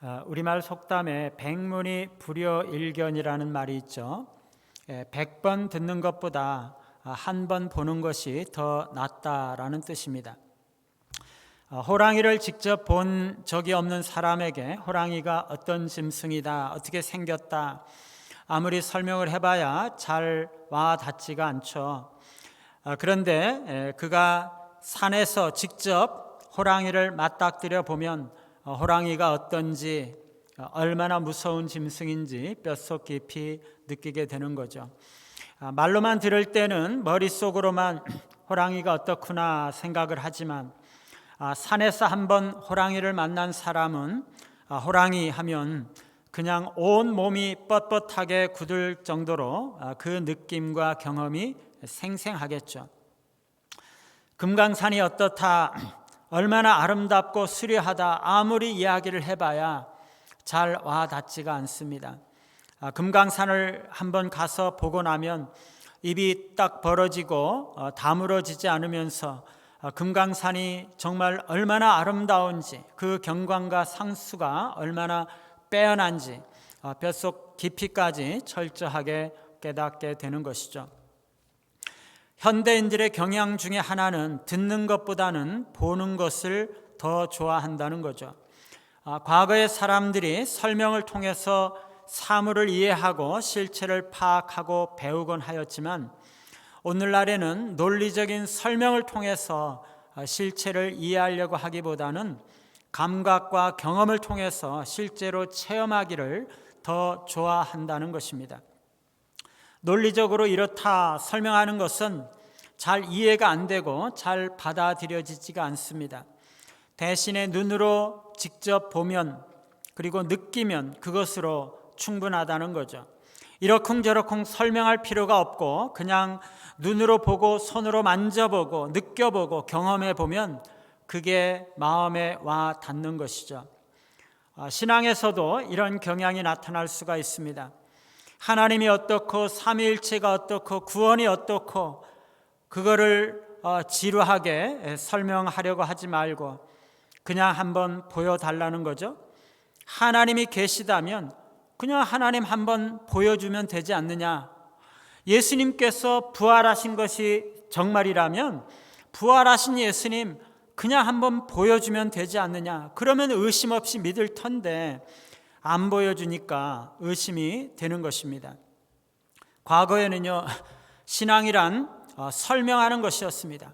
우리말 속담에 백문이 불여일견이라는 말이 있죠. 100번 듣는 것보다 한 번 보는 것이 더 낫다라는 뜻입니다. 호랑이를 직접 본 적이 없는 사람에게 호랑이가 어떤 짐승이다, 어떻게 생겼다, 아무리 설명을 해봐야 잘 와 닿지가 않죠. 그런데 그가 산에서 직접 호랑이를 맞닥뜨려 보면 호랑이가 어떤지, 얼마나 무서운 짐승인지 뼛속 깊이 느끼게 되는 거죠. 말로만 들을 때는 머릿속으로만 호랑이가 어떻구나 생각을 하지만 산에서 한번 호랑이를 만난 사람은 호랑이 하면 그냥 온 몸이 뻣뻣하게 굳을 정도로 그 느낌과 경험이 생생하겠죠. 금강산이 어떻다, 얼마나 아름답고 수려하다, 아무리 이야기를 해봐야 잘 와닿지가 않습니다. 금강산을 한번 가서 보고 나면 입이 딱 벌어지고 다물어지지 않으면서 금강산이 정말 얼마나 아름다운지, 그 경관과 상수가 얼마나 빼어난지 뼛속 깊이까지 철저하게 깨닫게 되는 것이죠. 현대인들의 경향 중에 하나는 듣는 것보다는 보는 것을 더 좋아한다는 거죠. 과거의 사람들이 설명을 통해서 사물을 이해하고 실체를 파악하고 배우곤 하였지만 오늘날에는 논리적인 설명을 통해서 실체를 이해하려고 하기보다는 감각과 경험을 통해서 실제로 체험하기를 더 좋아한다는 것입니다. 논리적으로 이렇다 설명하는 것은 잘 이해가 안 되고 잘 받아들여지지가 않습니다. 대신에 눈으로 직접 보면 그리고 느끼면 그것으로 충분하다는 거죠. 이러쿵저러쿵 설명할 필요가 없고 그냥 눈으로 보고 손으로 만져보고 느껴보고 경험해보면 그게 마음에 와 닿는 것이죠. 신앙에서도 이런 경향이 나타날 수가 있습니다. 하나님이 어떻고 삼위일체가 어떻고 구원이 어떻고 그거를 지루하게 설명하려고 하지 말고 그냥 한번 보여달라는 거죠. 하나님이 계시다면 그냥 하나님 한번 보여주면 되지 않느냐. 예수님께서 부활하신 것이 정말이라면 부활하신 예수님 그냥 한번 보여주면 되지 않느냐. 그러면 의심 없이 믿을 텐데 안 보여주니까 의심이 되는 것입니다. 과거에는요, 신앙이란 설명하는 것이었습니다.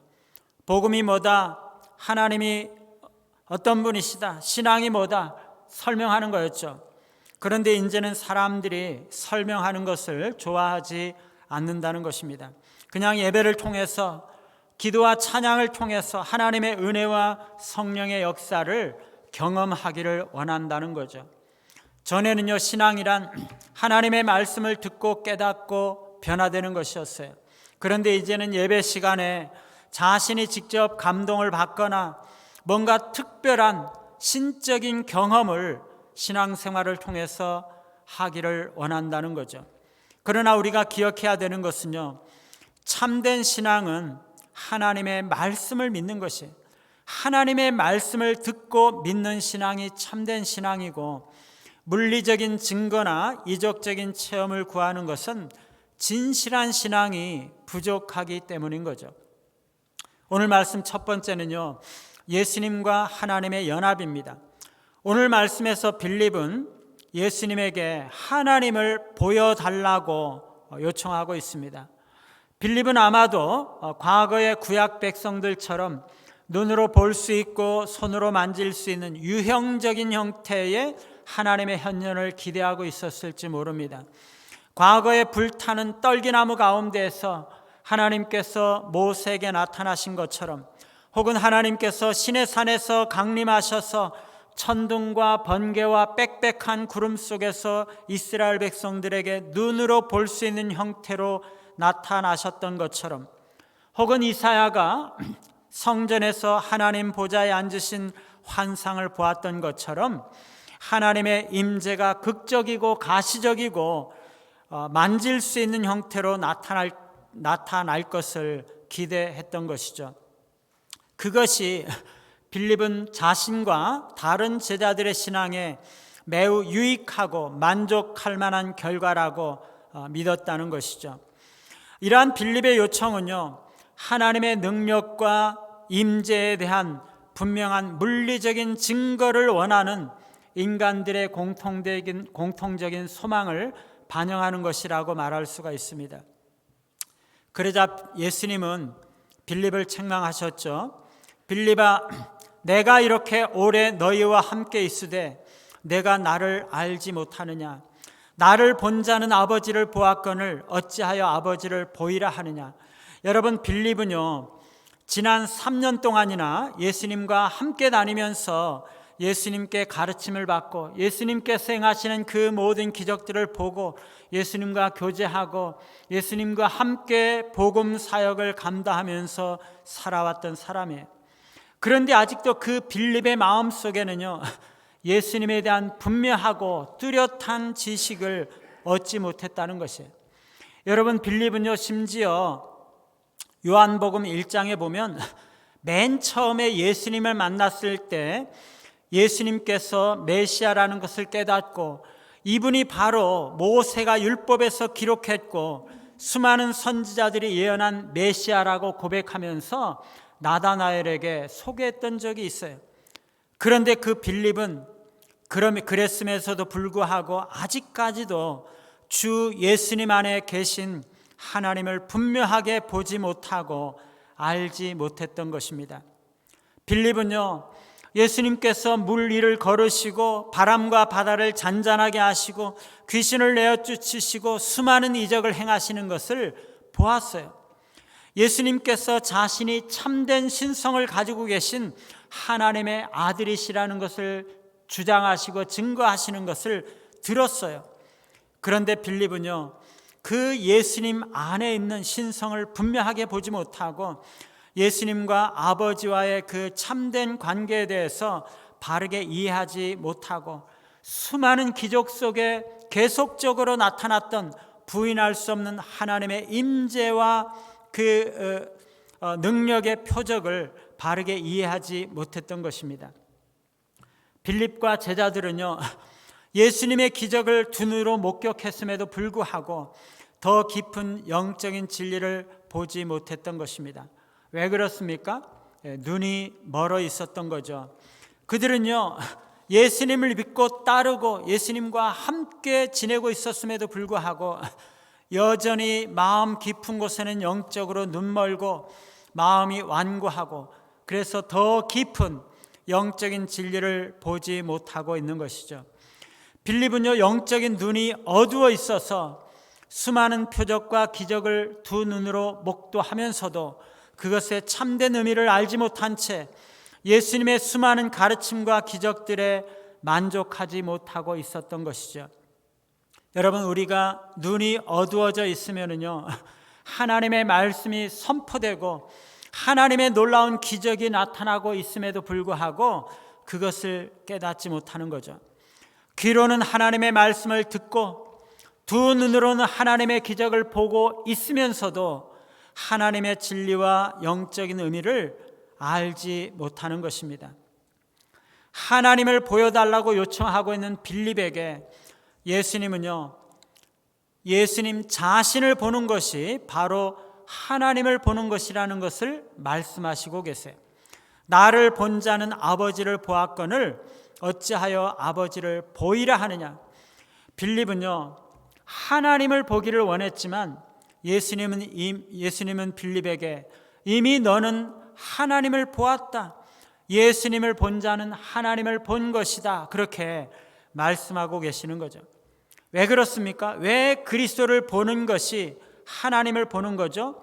복음이 뭐다, 하나님이 어떤 분이시다, 신앙이 뭐다 설명하는 거였죠. 그런데 이제는 사람들이 설명하는 것을 좋아하지 않는다는 것입니다. 그냥 예배를 통해서 기도와 찬양을 통해서 하나님의 은혜와 성령의 역사를 경험하기를 원한다는 거죠. 전에는요, 신앙이란 하나님의 말씀을 듣고 깨닫고 변화되는 것이었어요. 그런데 이제는 예배 시간에 자신이 직접 감동을 받거나 뭔가 특별한 신적인 경험을 신앙생활을 통해서 하기를 원한다는 거죠. 그러나 우리가 기억해야 되는 것은요, 참된 신앙은 하나님의 말씀을 믿는 것이에요. 하나님의 말씀을 듣고 믿는 신앙이 참된 신앙이고 물리적인 증거나 이적적인 체험을 구하는 것은 진실한 신앙이 부족하기 때문인 거죠. 오늘 말씀 첫 번째는요, 예수님과 하나님의 연합입니다. 오늘 말씀에서 빌립은 예수님에게 하나님을 보여달라고 요청하고 있습니다. 빌립은 아마도 과거의 구약 백성들처럼 눈으로 볼 수 있고 손으로 만질 수 있는 유형적인 형태의 하나님의 현현을 기대하고 있었을지 모릅니다. 과거에 불타는 떨기나무 가운데에서 하나님께서 모세에게 나타나신 것처럼 혹은 하나님께서 시내산에서 강림하셔서 천둥과 번개와 빽빽한 구름 속에서 이스라엘 백성들에게 눈으로 볼 수 있는 형태로 나타나셨던 것처럼 혹은 이사야가 성전에서 하나님 보좌에 앉으신 환상을 보았던 것처럼 하나님의 임재가 극적이고 가시적이고 만질 수 있는 형태로 나타날 것을 기대했던 것이죠. 그것이 빌립은 자신과 다른 제자들의 신앙에 매우 유익하고 만족할 만한 결과라고 믿었다는 것이죠. 이러한 빌립의 요청은요, 하나님의 능력과 임재에 대한 분명한 물리적인 증거를 원하는 인간들의 공통적인 소망을 반영하는 것이라고 말할 수가 있습니다. 그러자 예수님은 빌립을 책망하셨죠. 빌립아, 내가 이렇게 오래 너희와 함께 있으되 내가 나를 알지 못하느냐? 나를 본 자는 아버지를 보았거늘 어찌하여 아버지를 보이라 하느냐? 여러분, 빌립은요, 지난 3년 동안이나 예수님과 함께 다니면서 예수님께 가르침을 받고 예수님께서 행하시는 그 모든 기적들을 보고 예수님과 교제하고 예수님과 함께 복음 사역을 감당하면서 살아왔던 사람이에요. 그런데 아직도 그 빌립의 마음속에는요, 예수님에 대한 분명하고 뚜렷한 지식을 얻지 못했다는 것이에요. 여러분, 빌립은요, 심지어 요한복음 1장에 보면 맨 처음에 예수님을 만났을 때 예수님께서 메시아라는 것을 깨닫고 이분이 바로 모세가 율법에서 기록했고 수많은 선지자들이 예언한 메시아라고 고백하면서 나다나엘에게 소개했던 적이 있어요. 그런데 그 빌립은 그랬음에도 불구하고 아직까지도 주 예수님 안에 계신 하나님을 분명하게 보지 못하고 알지 못했던 것입니다. 빌립은요, 예수님께서 물 위를 걸으시고 바람과 바다를 잔잔하게 하시고 귀신을 내어쫓으시고 수많은 이적을 행하시는 것을 보았어요. 예수님께서 자신이 참된 신성을 가지고 계신 하나님의 아들이시라는 것을 주장하시고 증거하시는 것을 들었어요. 그런데 빌립은요, 그 예수님 안에 있는 신성을 분명하게 보지 못하고 예수님과 아버지와의 그 참된 관계에 대해서 바르게 이해하지 못하고 수많은 기적 속에 계속적으로 나타났던 부인할 수 없는 하나님의 임재와 그 능력의 표적을 바르게 이해하지 못했던 것입니다. 빌립과 제자들은요, 예수님의 기적을 두 눈으로 목격했음에도 불구하고 더 깊은 영적인 진리를 보지 못했던 것입니다. 왜 그렇습니까? 눈이 멀어 있었던 거죠. 그들은요, 예수님을 믿고 따르고 예수님과 함께 지내고 있었음에도 불구하고 여전히 마음 깊은 곳에는 영적으로 눈멀고 마음이 완고하고 그래서 더 깊은 영적인 진리를 보지 못하고 있는 것이죠. 빌립은요, 영적인 눈이 어두워 있어서 수많은 표적과 기적을 두 눈으로 목도하면서도 그것의 참된 의미를 알지 못한 채 예수님의 수많은 가르침과 기적들에 만족하지 못하고 있었던 것이죠. 여러분, 우리가 눈이 어두워져 있으면요, 하나님의 말씀이 선포되고 하나님의 놀라운 기적이 나타나고 있음에도 불구하고 그것을 깨닫지 못하는 거죠. 귀로는 하나님의 말씀을 듣고 두 눈으로는 하나님의 기적을 보고 있으면서도 하나님의 진리와 영적인 의미를 알지 못하는 것입니다. 하나님을 보여달라고 요청하고 있는 빌립에게 예수님은요, 예수님 자신을 보는 것이 바로 하나님을 보는 것이라는 것을 말씀하시고 계세요. 나를 본 자는 아버지를 보았거늘 어찌하여 아버지를 보이라 하느냐. 빌립은요, 하나님을 보기를 원했지만 예수님은 빌립에게 이미 너는 하나님을 보았다. 예수님을 본 자는 하나님을 본 것이다. 그렇게 말씀하고 계시는 거죠. 왜 그렇습니까? 왜 그리스도를 보는 것이 하나님을 보는 거죠?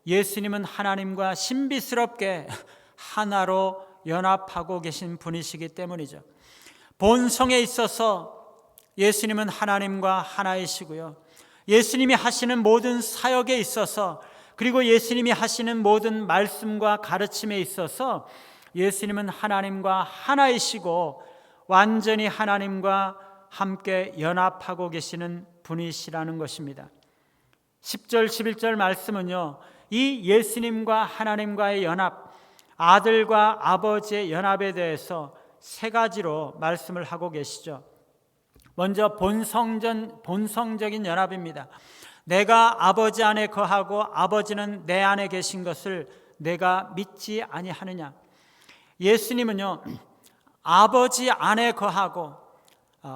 예수님은 하나님과 신비스럽게 하나로 연합하고 계신 분이시기 때문이죠. 본성에 있어서 예수님은 하나님과 하나이시고요, 예수님이 하시는 모든 사역에 있어서 그리고 예수님이 하시는 모든 말씀과 가르침에 있어서 예수님은 하나님과 하나이시고 완전히 하나님과 함께 연합하고 계시는 분이시라는 것입니다. 10절 11절 말씀은요, 이 예수님과 하나님과의 연합, 아들과 아버지의 연합에 대해서 세 가지로 말씀을 하고 계시죠. 먼저 본성적인 연합입니다. 내가 아버지 안에 거하고 아버지는 내 안에 계신 것을 내가 믿지 아니하느냐. 예수님은요, 아버지 안에 거하고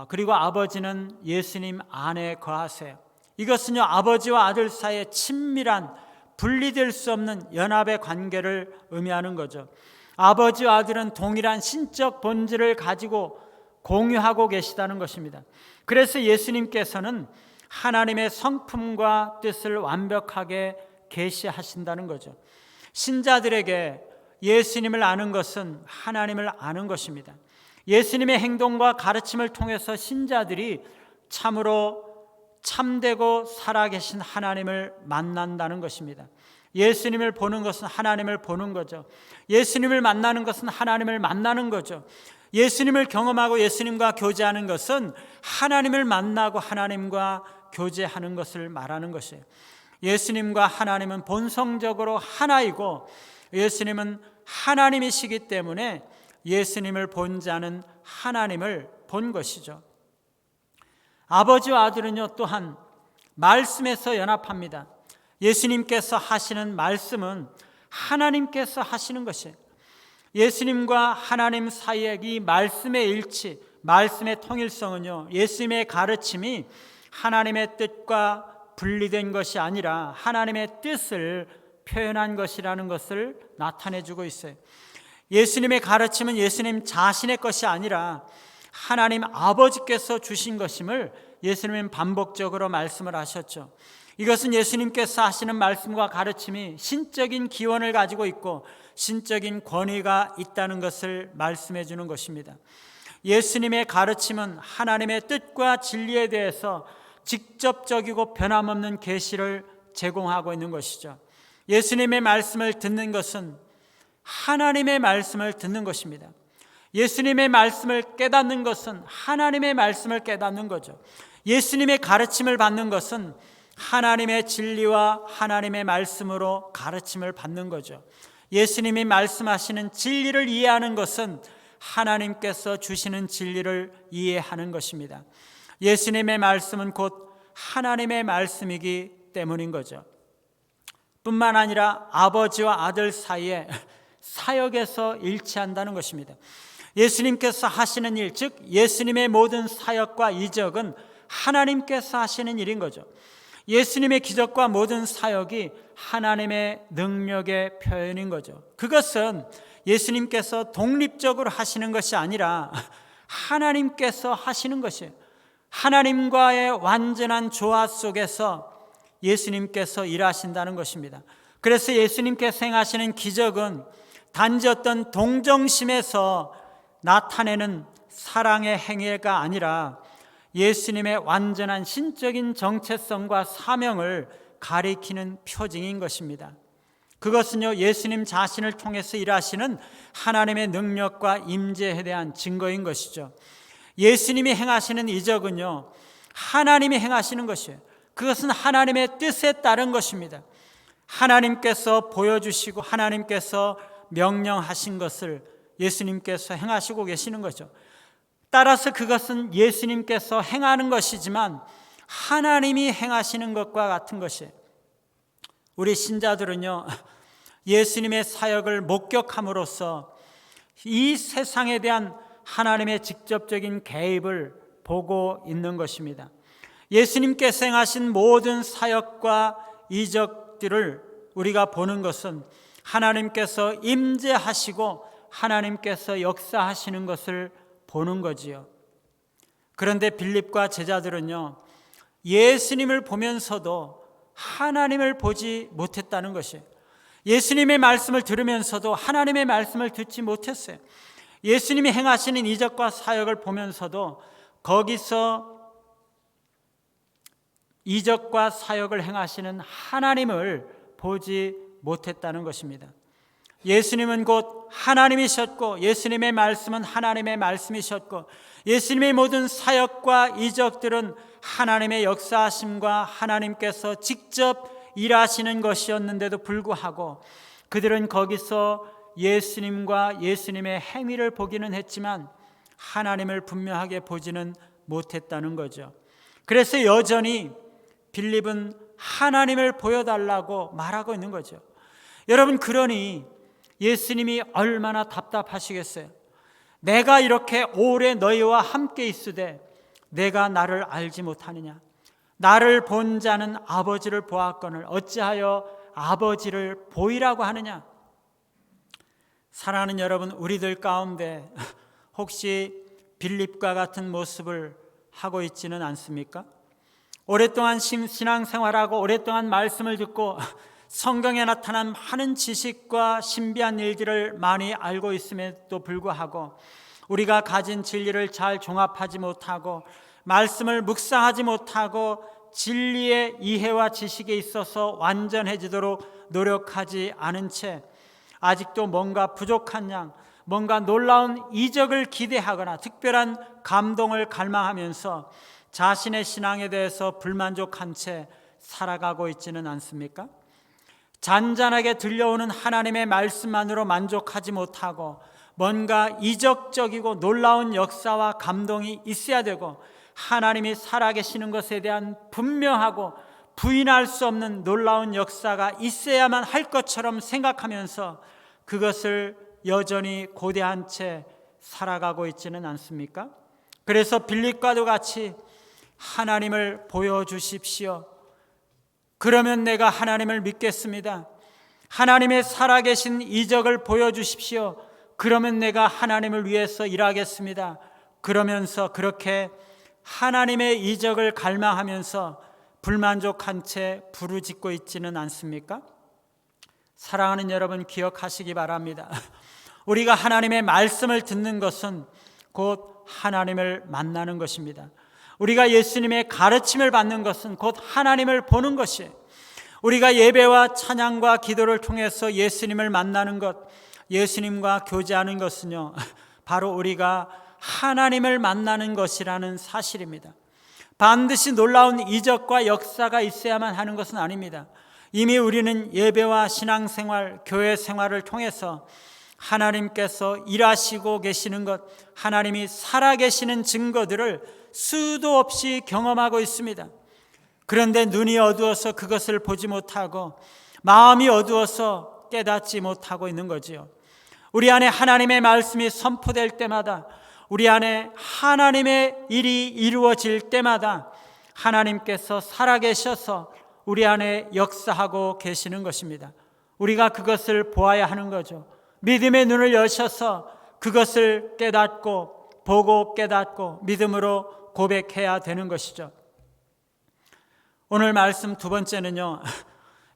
그리고 아버지는 예수님 안에 거하세요. 이것은요, 아버지와 아들 사이에 친밀한 분리될 수 없는 연합의 관계를 의미하는 거죠. 아버지와 아들은 동일한 신적 본질을 가지고 공유하고 계시다는 것입니다. 그래서 예수님께서는 하나님의 성품과 뜻을 완벽하게 계시하신다는 거죠. 신자들에게 예수님을 아는 것은 하나님을 아는 것입니다. 예수님의 행동과 가르침을 통해서 신자들이 참으로 참되고 살아계신 하나님을 만난다는 것입니다. 예수님을 보는 것은 하나님을 보는 거죠. 예수님을 만나는 것은 하나님을 만나는 거죠. 예수님을 경험하고 예수님과 교제하는 것은 하나님을 만나고 하나님과 교제하는 것을 말하는 것이에요. 예수님과 하나님은 본성적으로 하나이고 예수님은 하나님이시기 때문에 예수님을 본 자는 하나님을 본 것이죠. 아버지와 아들은요, 또한 말씀에서 연합합니다. 예수님께서 하시는 말씀은 하나님께서 하시는 것이에요. 예수님과 하나님 사이의 이 말씀의 일치, 말씀의 통일성은요, 예수님의 가르침이 하나님의 뜻과 분리된 것이 아니라 하나님의 뜻을 표현한 것이라는 것을 나타내주고 있어요. 예수님의 가르침은 예수님 자신의 것이 아니라 하나님 아버지께서 주신 것임을 예수님은 반복적으로 말씀을 하셨죠. 이것은 예수님께서 하시는 말씀과 가르침이 신적인 기원을 가지고 있고 신적인 권위가 있다는 것을 말씀해 주는 것입니다. 예수님의 가르침은 하나님의 뜻과 진리에 대해서 직접적이고 변함없는 계시를 제공하고 있는 것이죠. 예수님의 말씀을 듣는 것은 하나님의 말씀을 듣는 것입니다. 예수님의 말씀을 깨닫는 것은 하나님의 말씀을 깨닫는 거죠. 예수님의 가르침을 받는 것은 하나님의 진리와 하나님의 말씀으로 가르침을 받는 거죠. 예수님이 말씀하시는 진리를 이해하는 것은 하나님께서 주시는 진리를 이해하는 것입니다. 예수님의 말씀은 곧 하나님의 말씀이기 때문인 거죠. 뿐만 아니라 아버지와 아들 사이에 사역에서 일치한다는 것입니다. 예수님께서 하시는 일, 즉 예수님의 모든 사역과 이적은 하나님께서 하시는 일인 거죠. 예수님의 기적과 모든 사역이 하나님의 능력의 표현인 거죠. 그것은 예수님께서 독립적으로 하시는 것이 아니라 하나님께서 하시는 것이에요. 하나님과의 완전한 조화 속에서 예수님께서 일하신다는 것입니다. 그래서 예수님께서 행하시는 기적은 단지 어떤 동정심에서 나타내는 사랑의 행위가 아니라 예수님의 완전한 신적인 정체성과 사명을 가리키는 표징인 것입니다. 그것은요, 예수님 자신을 통해서 일하시는 하나님의 능력과 임재에 대한 증거인 것이죠. 예수님이 행하시는 이적은요, 하나님이 행하시는 것이에요. 그것은 하나님의 뜻에 따른 것입니다. 하나님께서 보여주시고 하나님께서 명령하신 것을 예수님께서 행하시고 계시는 거죠. 따라서 그것은 예수님께서 행하는 것이지만 하나님이 행하시는 것과 같은 것이에요. 우리 신자들은요, 예수님의 사역을 목격함으로써 이 세상에 대한 하나님의 직접적인 개입을 보고 있는 것입니다. 예수님께서 행하신 모든 사역과 이적들을 우리가 보는 것은 하나님께서 임재하시고 하나님께서 역사하시는 것을 보는 거지요. 그런데 빌립과 제자들은요, 예수님을 보면서도 하나님을 보지 못했다는 것이에요. 예수님의 말씀을 들으면서도 하나님의 말씀을 듣지 못했어요. 예수님이 행하시는 이적과 사역을 보면서도 거기서 이적과 사역을 행하시는 하나님을 보지 못했다는 것입니다. 예수님은 곧 하나님이셨고 예수님의 말씀은 하나님의 말씀이셨고 예수님의 모든 사역과 이적들은 하나님의 역사하심과 하나님께서 직접 일하시는 것이었는데도 불구하고 그들은 거기서 예수님과 예수님의 행위를 보기는 했지만 하나님을 분명하게 보지는 못했다는 거죠. 그래서 여전히 빌립은 하나님을 보여달라고 말하고 있는 거죠. 여러분, 그러니 예수님이 얼마나 답답하시겠어요. 내가 이렇게 오래 너희와 함께 있으되 내가 나를 알지 못하느냐. 나를 본 자는 아버지를 보았거늘 어찌하여 아버지를 보이라고 하느냐. 사랑하는 여러분, 우리들 가운데 혹시 빌립과 같은 모습을 하고 있지는 않습니까? 오랫동안 신앙생활하고 오랫동안 말씀을 듣고 성경에 나타난 많은 지식과 신비한 일들을 많이 알고 있음에도 불구하고 우리가 가진 진리를 잘 종합하지 못하고 말씀을 묵상하지 못하고 진리의 이해와 지식에 있어서 완전해지도록 노력하지 않은 채 아직도 뭔가 부족한 양, 뭔가 놀라운 이적을 기대하거나 특별한 감동을 갈망하면서 자신의 신앙에 대해서 불만족한 채 살아가고 있지는 않습니까? 잔잔하게 들려오는 하나님의 말씀만으로 만족하지 못하고 뭔가 이적적이고 놀라운 역사와 감동이 있어야 되고 하나님이 살아계시는 것에 대한 분명하고 부인할 수 없는 놀라운 역사가 있어야만 할 것처럼 생각하면서 그것을 여전히 고대한 채 살아가고 있지는 않습니까? 그래서 빌립과도 같이 하나님을 보여주십시오. 그러면 내가 하나님을 믿겠습니다. 하나님의 살아계신 이적을 보여주십시오. 그러면 내가 하나님을 위해서 일하겠습니다. 그러면서 그렇게 하나님의 이적을 갈망하면서 불만족한 채 부르짖고 있지는 않습니까? 사랑하는 여러분, 기억하시기 바랍니다. 우리가 하나님의 말씀을 듣는 것은 곧 하나님을 만나는 것입니다. 우리가 예수님의 가르침을 받는 것은 곧 하나님을 보는 것이에요. 우리가 예배와 찬양과 기도를 통해서 예수님을 만나는 것, 예수님과 교제하는 것은요, 바로 우리가 하나님을 만나는 것이라는 사실입니다. 반드시 놀라운 이적과 역사가 있어야만 하는 것은 아닙니다. 이미 우리는 예배와 신앙생활, 교회 생활을 통해서 하나님께서 일하시고 계시는 것, 하나님이 살아계시는 증거들을 수도 없이 경험하고 있습니다. 그런데 눈이 어두워서 그것을 보지 못하고 마음이 어두워서 깨닫지 못하고 있는 거지요. 우리 안에 하나님의 말씀이 선포될 때마다, 우리 안에 하나님의 일이 이루어질 때마다 하나님께서 살아계셔서 우리 안에 역사하고 계시는 것입니다. 우리가 그것을 보아야 하는 거죠. 믿음의 눈을 여셔서 그것을 깨닫고 보고 깨닫고 믿음으로 고백해야 되는 것이죠. 오늘 말씀 두 번째는요,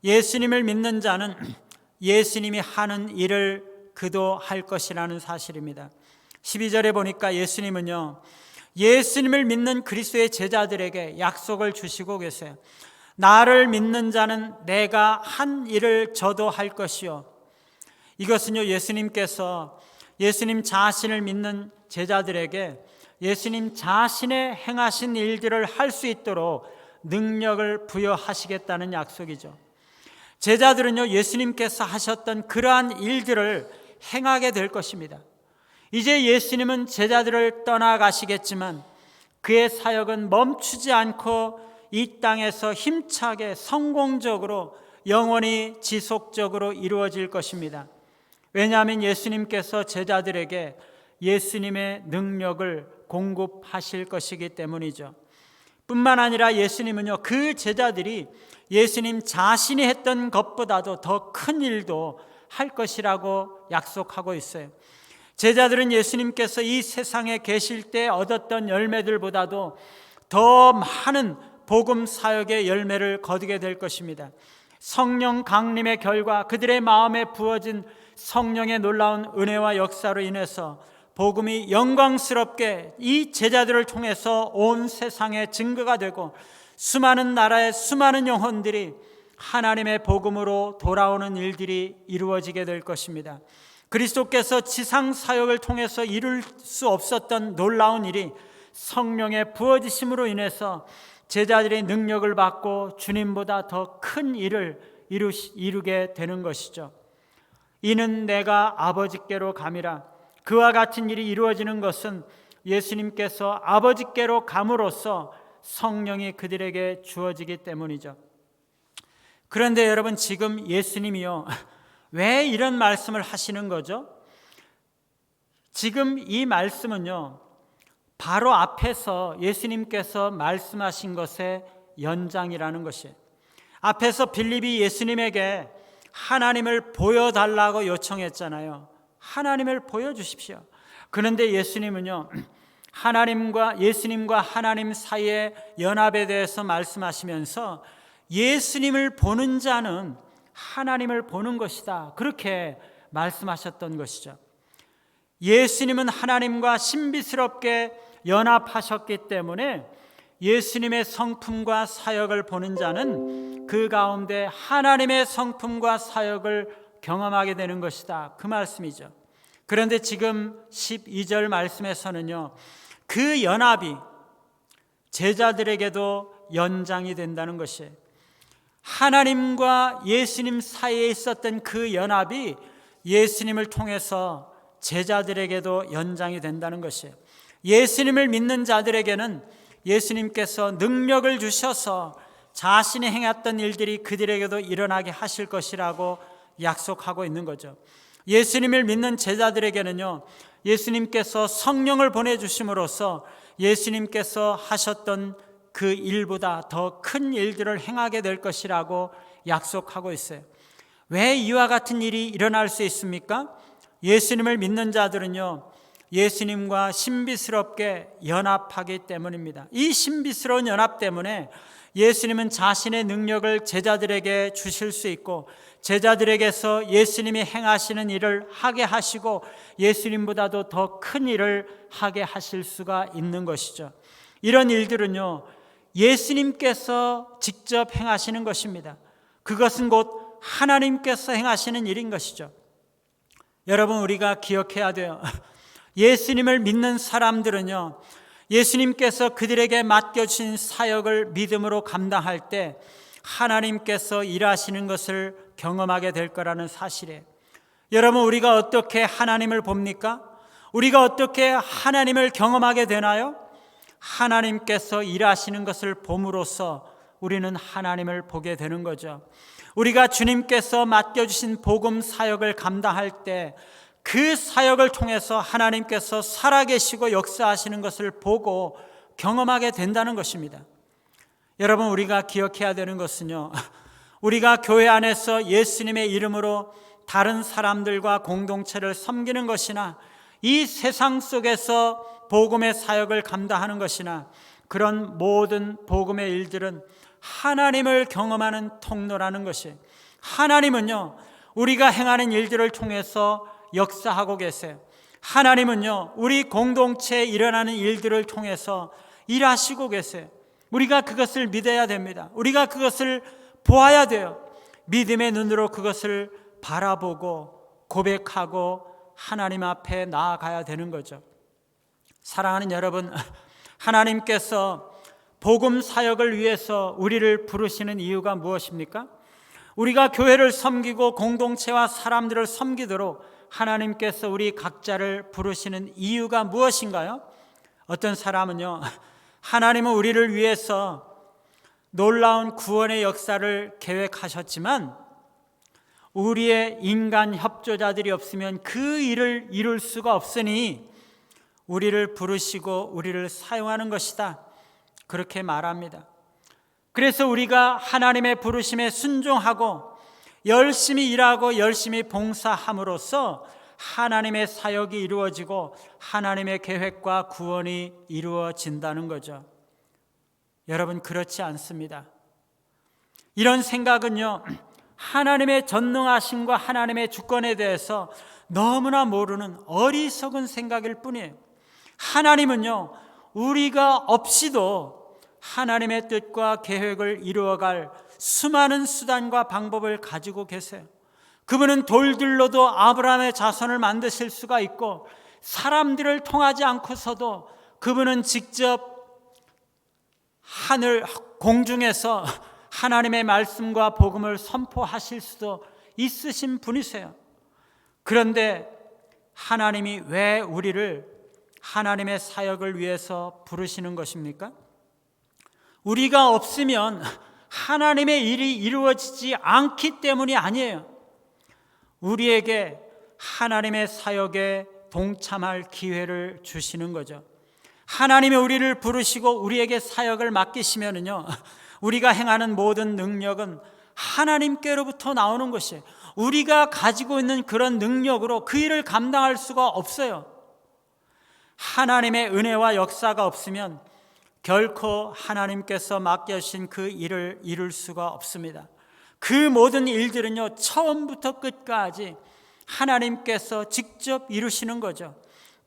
예수님을 믿는 자는 예수님이 하는 일을 그도 할 것이라는 사실입니다. 12절에 보니까 예수님은요, 예수님을 믿는 그리스도의 제자들에게 약속을 주시고 계세요. 나를 믿는 자는 내가 한 일을 저도 할 것이요. 이것은요, 예수님께서 예수님 자신을 믿는 제자들에게 예수님 자신의 행하신 일들을 할 수 있도록 능력을 부여하시겠다는 약속이죠. 제자들은요, 예수님께서 하셨던 그러한 일들을 행하게 될 것입니다. 이제 예수님은 제자들을 떠나가시겠지만 그의 사역은 멈추지 않고 이 땅에서 힘차게 성공적으로 영원히 지속적으로 이루어질 것입니다. 왜냐하면 예수님께서 제자들에게 예수님의 능력을 공급하실 것이기 때문이죠. 뿐만 아니라 예수님은요, 그 제자들이 예수님 자신이 했던 것보다도 더 큰 일도 할 것이라고 약속하고 있어요. 제자들은 예수님께서 이 세상에 계실 때 얻었던 열매들보다도 더 많은 복음 사역의 열매를 거두게 될 것입니다. 성령 강림의 결과 그들의 마음에 부어진 성령의 놀라운 은혜와 역사로 인해서 복음이 영광스럽게 이 제자들을 통해서 온 세상에 증거가 되고 수많은 나라의 수많은 영혼들이 하나님의 복음으로 돌아오는 일들이 이루어지게 될 것입니다. 그리스도께서 지상 사역을 통해서 이룰 수 없었던 놀라운 일이 성령의 부어지심으로 인해서 제자들의 능력을 받고 주님보다 더 큰 일을 이루게 되는 것이죠. 이는 내가 아버지께로 감이라. 그와 같은 일이 이루어지는 것은 예수님께서 아버지께로 감으로써 성령이 그들에게 주어지기 때문이죠. 그런데 여러분, 지금 예수님이요, 왜 이런 말씀을 하시는 거죠? 지금 이 말씀은요, 바로 앞에서 예수님께서 말씀하신 것의 연장이라는 것이에요. 앞에서 빌립이 예수님에게 하나님을 보여달라고 요청했잖아요. 하나님을 보여주십시오. 그런데 예수님은요, 예수님과 하나님 사이의 연합에 대해서 말씀하시면서 예수님을 보는 자는 하나님을 보는 것이다, 그렇게 말씀하셨던 것이죠. 예수님은 하나님과 신비스럽게 연합하셨기 때문에 예수님의 성품과 사역을 보는 자는 그 가운데 하나님의 성품과 사역을 경험하게 되는 것이다, 그 말씀이죠. 그런데 지금 12절 말씀에서는요, 그 연합이 제자들에게도 연장이 된다는 것이에요. 하나님과 예수님 사이에 있었던 그 연합이 예수님을 통해서 제자들에게도 연장이 된다는 것이에요. 예수님을 믿는 자들에게는 예수님께서 능력을 주셔서 자신이 행했던 일들이 그들에게도 일어나게 하실 것이라고 약속하고 있는 거죠. 예수님을 믿는 제자들에게는요, 예수님께서 성령을 보내주심으로써 예수님께서 하셨던 그 일보다 더 큰 일들을 행하게 될 것이라고 약속하고 있어요. 왜 이와 같은 일이 일어날 수 있습니까? 예수님을 믿는 자들은요, 예수님과 신비스럽게 연합하기 때문입니다. 이 신비스러운 연합 때문에 예수님은 자신의 능력을 제자들에게 주실 수 있고, 제자들에게서 예수님이 행하시는 일을 하게 하시고 예수님보다도 더 큰 일을 하게 하실 수가 있는 것이죠. 이런 일들은요, 예수님께서 직접 행하시는 것입니다. 그것은 곧 하나님께서 행하시는 일인 것이죠. 여러분, 우리가 기억해야 돼요. 예수님을 믿는 사람들은요, 예수님께서 그들에게 맡겨주신 사역을 믿음으로 감당할 때 하나님께서 일하시는 것을 경험하게 될 거라는 사실이에요. 여러분, 우리가 어떻게 하나님을 봅니까? 우리가 어떻게 하나님을 경험하게 되나요? 하나님께서 일하시는 것을 봄으로써 우리는 하나님을 보게 되는 거죠. 우리가 주님께서 맡겨주신 복음 사역을 감당할 때 그 사역을 통해서 하나님께서 살아계시고 역사하시는 것을 보고 경험하게 된다는 것입니다. 여러분, 우리가 기억해야 되는 것은요, 우리가 교회 안에서 예수님의 이름으로 다른 사람들과 공동체를 섬기는 것이나 이 세상 속에서 복음의 사역을 감당하는 것이나 그런 모든 복음의 일들은 하나님을 경험하는 통로라는 것이, 하나님은요, 우리가 행하는 일들을 통해서 역사하고 계세요. 하나님은요, 우리 공동체에 일어나는 일들을 통해서 일하시고 계세요. 우리가 그것을 믿어야 됩니다. 우리가 그것을 보아야 돼요. 믿음의 눈으로 그것을 바라보고 고백하고 하나님 앞에 나아가야 되는 거죠. 사랑하는 여러분, 하나님께서 복음 사역을 위해서 우리를 부르시는 이유가 무엇입니까? 우리가 교회를 섬기고 공동체와 사람들을 섬기도록 하나님께서 우리 각자를 부르시는 이유가 무엇인가요? 어떤 사람은요, 하나님은 우리를 위해서 놀라운 구원의 역사를 계획하셨지만 우리의 인간 협조자들이 없으면 그 일을 이룰 수가 없으니 우리를 부르시고 우리를 사용하는 것이다, 그렇게 말합니다. 그래서 우리가 하나님의 부르심에 순종하고 열심히 일하고 열심히 봉사함으로써 하나님의 사역이 이루어지고 하나님의 계획과 구원이 이루어진다는 거죠. 여러분, 그렇지 않습니다. 이런 생각은요, 하나님의 전능하심과 하나님의 주권에 대해서 너무나 모르는 어리석은 생각일 뿐이에요. 하나님은요, 우리가 없이도 하나님의 뜻과 계획을 이루어갈 수많은 수단과 방법을 가지고 계세요. 그분은 돌들로도 아브라함의 자손을 만드실 수가 있고, 사람들을 통하지 않고서도 그분은 직접 하늘 공중에서 하나님의 말씀과 복음을 선포하실 수도 있으신 분이세요. 그런데 하나님이 왜 우리를 하나님의 사역을 위해서 부르시는 것입니까? 우리가 없으면 하나님의 일이 이루어지지 않기 때문이 아니에요. 우리에게 하나님의 사역에 동참할 기회를 주시는 거죠. 하나님이 우리를 부르시고 우리에게 사역을 맡기시면은요, 우리가 행하는 모든 능력은 하나님께로부터 나오는 것이에요. 우리가 가지고 있는 그런 능력으로 그 일을 감당할 수가 없어요. 하나님의 은혜와 역사가 없으면 결코 하나님께서 맡겨주신 그 일을 이룰 수가 없습니다. 그 모든 일들은요, 처음부터 끝까지 하나님께서 직접 이루시는 거죠.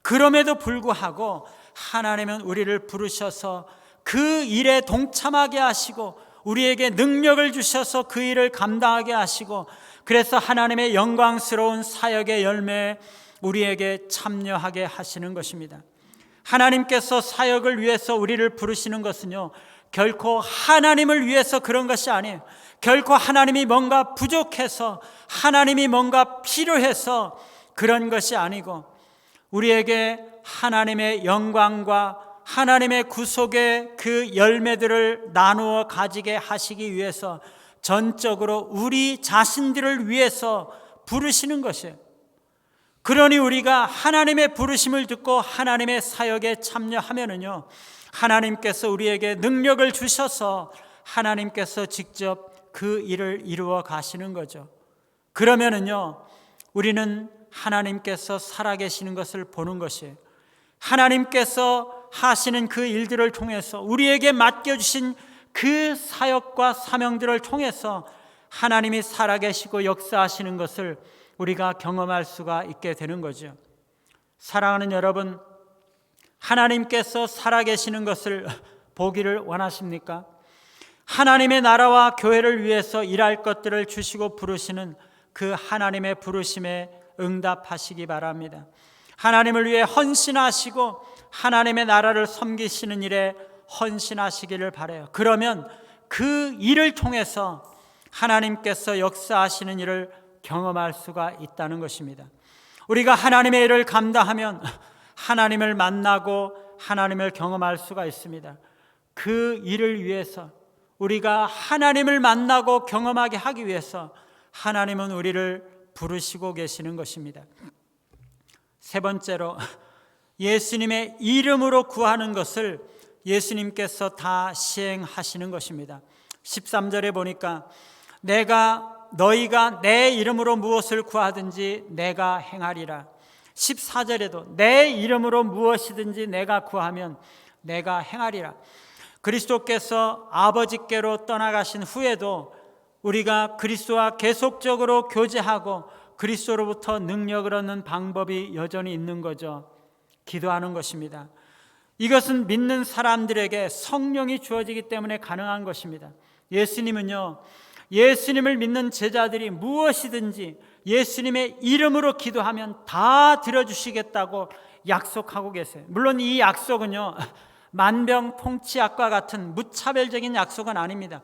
그럼에도 불구하고 하나님은 우리를 부르셔서 그 일에 동참하게 하시고 우리에게 능력을 주셔서 그 일을 감당하게 하시고, 그래서 하나님의 영광스러운 사역의 열매에 우리에게 참여하게 하시는 것입니다. 하나님께서 사역을 위해서 우리를 부르시는 것은요, 결코 하나님을 위해서 그런 것이 아니에요. 결코 하나님이 뭔가 부족해서, 하나님이 뭔가 필요해서 그런 것이 아니고, 우리에게 하나님의 영광과 하나님의 구속의 그 열매들을 나누어 가지게 하시기 위해서 전적으로 우리 자신들을 위해서 부르시는 것이에요. 그러니 우리가 하나님의 부르심을 듣고 하나님의 사역에 참여하면은요, 하나님께서 우리에게 능력을 주셔서 하나님께서 직접 그 일을 이루어 가시는 거죠. 그러면은요, 우리는 하나님께서 살아계시는 것을 보는 것이에요. 하나님께서 하시는 그 일들을 통해서, 우리에게 맡겨주신 그 사역과 사명들을 통해서 하나님이 살아계시고 역사하시는 것을 우리가 경험할 수가 있게 되는 거죠. 사랑하는 여러분, 하나님께서 살아계시는 것을 보기를 원하십니까? 하나님의 나라와 교회를 위해서 일할 것들을 주시고 부르시는 그 하나님의 부르심에 응답하시기 바랍니다. 하나님을 위해 헌신하시고 하나님의 나라를 섬기시는 일에 헌신하시기를 바라요. 그러면 그 일을 통해서 하나님께서 역사하시는 일을 경험할 수가 있다는 것입니다. 우리가 하나님의 일을 감당하면 하나님을 만나고 하나님을 경험할 수가 있습니다. 그 일을 위해서, 우리가 하나님을 만나고 경험하게 하기 위해서 하나님은 우리를 부르시고 계시는 것입니다. 세 번째로, 예수님의 이름으로 구하는 것을 예수님께서 다 시행하시는 것입니다. 13절에 보니까 너희가 내 이름으로 무엇을 구하든지 내가 행하리라. 14절에도 내 이름으로 무엇이든지 내가 구하면 내가 행하리라. 그리스도께서 아버지께로 떠나가신 후에도 우리가 그리스도와 계속적으로 교제하고 그리스도로부터 능력을 얻는 방법이 여전히 있는 거죠. 기도하는 것입니다. 이것은 믿는 사람들에게 성령이 주어지기 때문에 가능한 것입니다. 예수님은요, 예수님을 믿는 제자들이 무엇이든지 예수님의 이름으로 기도하면 다 들어주시겠다고 약속하고 계세요. 물론 이 약속은요, 만병통치약과 같은 무차별적인 약속은 아닙니다.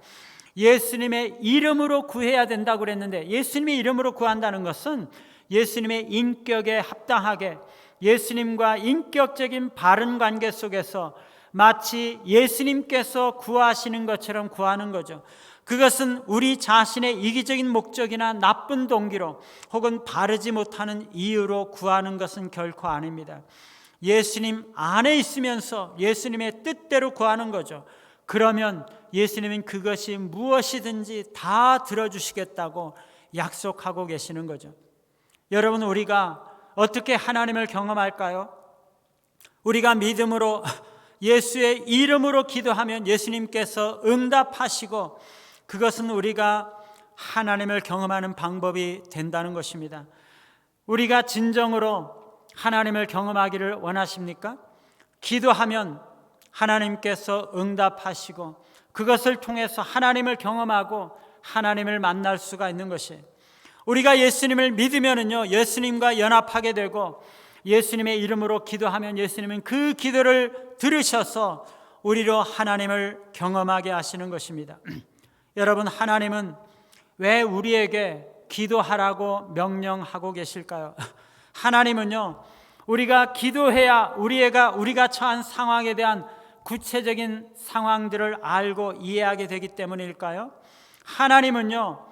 예수님의 이름으로 구해야 된다고 그랬는데, 예수님의 이름으로 구한다는 것은 예수님의 인격에 합당하게 예수님과 인격적인 바른 관계 속에서 마치 예수님께서 구하시는 것처럼 구하는 거죠. 그것은 우리 자신의 이기적인 목적이나 나쁜 동기로 혹은 바르지 못하는 이유로 구하는 것은 결코 아닙니다. 예수님 안에 있으면서 예수님의 뜻대로 구하는 거죠. 그러면 예수님은 그것이 무엇이든지 다 들어주시겠다고 약속하고 계시는 거죠. 여러분, 우리가 어떻게 하나님을 경험할까요? 우리가 믿음으로 예수의 이름으로 기도하면 예수님께서 응답하시고, 그것은 우리가 하나님을 경험하는 방법이 된다는 것입니다. 우리가 진정으로 하나님을 경험하기를 원하십니까? 기도하면 하나님께서 응답하시고 그것을 통해서 하나님을 경험하고 하나님을 만날 수가 있는 것이에요. 우리가 예수님을 믿으면은요, 예수님과 연합하게 되고 예수님의 이름으로 기도하면 예수님은 그 기도를 들으셔서 우리로 하나님을 경험하게 하시는 것입니다. 여러분, 하나님은 왜 우리에게 기도하라고 명령하고 계실까요? 하나님은요, 우리가 기도해야 우리가 처한 상황에 대한 구체적인 상황들을 알고 이해하게 되기 때문일까요? 하나님은요,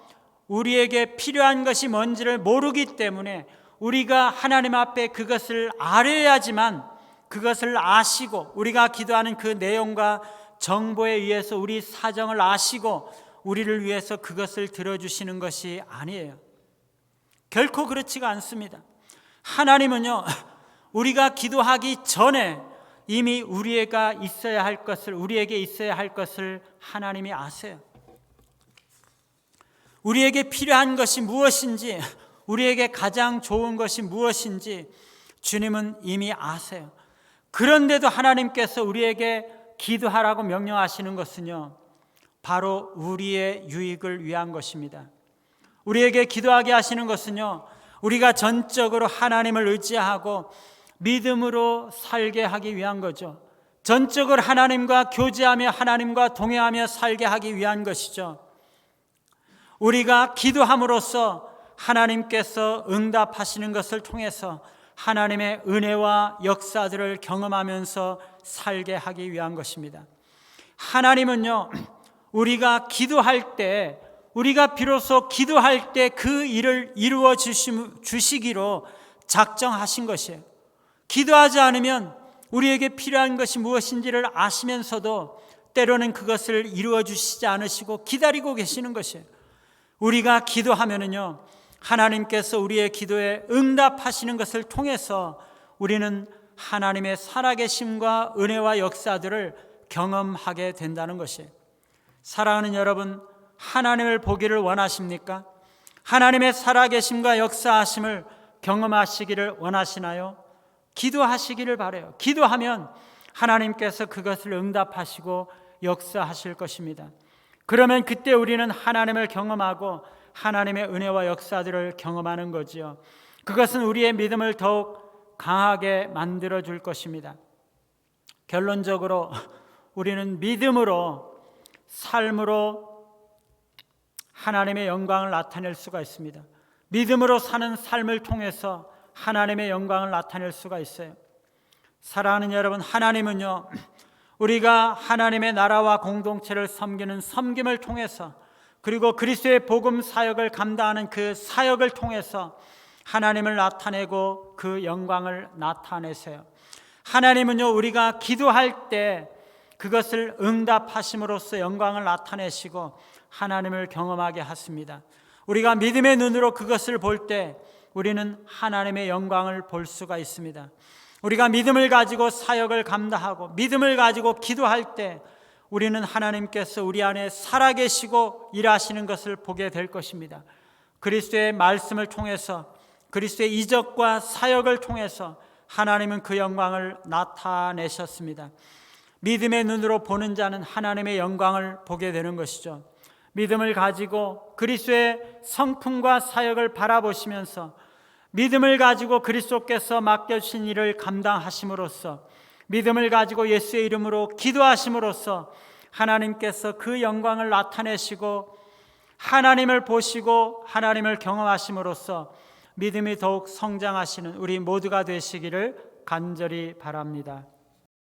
우리에게 필요한 것이 뭔지를 모르기 때문에 우리가 하나님 앞에 그것을 알아야지만 그것을 아시고, 우리가 기도하는 그 내용과 정보에 의해서 우리 사정을 아시고 우리를 위해서 그것을 들어주시는 것이 아니에요. 결코 그렇지가 않습니다. 하나님은요, 우리가 기도하기 전에 이미 우리에게 있어야 할 것을 하나님이 아세요. 우리에게 필요한 것이 무엇인지, 우리에게 가장 좋은 것이 무엇인지 주님은 이미 아세요. 그런데도 하나님께서 우리에게 기도하라고 명령하시는 것은요, 바로 우리의 유익을 위한 것입니다. 우리에게 기도하게 하시는 것은요, 우리가 전적으로 하나님을 의지하고 믿음으로 살게 하기 위한 거죠. 전적으로 하나님과 교제하며 하나님과 동행하며 살게 하기 위한 것이죠. 우리가 기도함으로써 하나님께서 응답하시는 것을 통해서 하나님의 은혜와 역사들을 경험하면서 살게 하기 위한 것입니다. 하나님은요, 우리가 기도할 때, 우리가 비로소 기도할 때 그 일을 이루어 주시기로 작정하신 것이에요. 기도하지 않으면 우리에게 필요한 것이 무엇인지를 아시면서도 때로는 그것을 이루어 주시지 않으시고 기다리고 계시는 것이에요. 우리가 기도하면은요, 하나님께서 우리의 기도에 응답하시는 것을 통해서 우리는 하나님의 살아계심과 은혜와 역사들을 경험하게 된다는 것이에요. 사랑하는 여러분, 하나님을 보기를 원하십니까? 하나님의 살아계심과 역사하심을 경험하시기를 원하시나요? 기도하시기를 바라요. 기도하면 하나님께서 그것을 응답하시고 역사하실 것입니다. 그러면 그때 우리는 하나님을 경험하고 하나님의 은혜와 역사들을 경험하는 거지요. 그것은 우리의 믿음을 더욱 강하게 만들어 줄 것입니다. 결론적으로 우리는 믿음으로, 삶으로 하나님의 영광을 나타낼 수가 있습니다. 믿음으로 사는 삶을 통해서 하나님의 영광을 나타낼 수가 있어요. 사랑하는 여러분, 하나님은요, 우리가 하나님의 나라와 공동체를 섬기는 섬김을 통해서, 그리고 그리스도의 복음 사역을 감당하는 그 사역을 통해서 하나님을 나타내고 그 영광을 나타내세요. 하나님은요, 우리가 기도할 때 그것을 응답하심으로써 영광을 나타내시고 하나님을 경험하게 하십니다. 우리가 믿음의 눈으로 그것을 볼 때 우리는 하나님의 영광을 볼 수가 있습니다. 우리가 믿음을 가지고 사역을 감당하고 믿음을 가지고 기도할 때 우리는 하나님께서 우리 안에 살아계시고 일하시는 것을 보게 될 것입니다. 그리스도의 말씀을 통해서, 그리스도의 이적과 사역을 통해서 하나님은 그 영광을 나타내셨습니다. 믿음의 눈으로 보는 자는 하나님의 영광을 보게 되는 것이죠. 믿음을 가지고 그리스도의 성품과 사역을 바라보시면서, 믿음을 가지고 그리스도께서 맡겨주신 일을 감당하심으로써, 믿음을 가지고 예수의 이름으로 기도하심으로써 하나님께서 그 영광을 나타내시고 하나님을 보시고 하나님을 경험하심으로써 믿음이 더욱 성장하시는 우리 모두가 되시기를 간절히 바랍니다.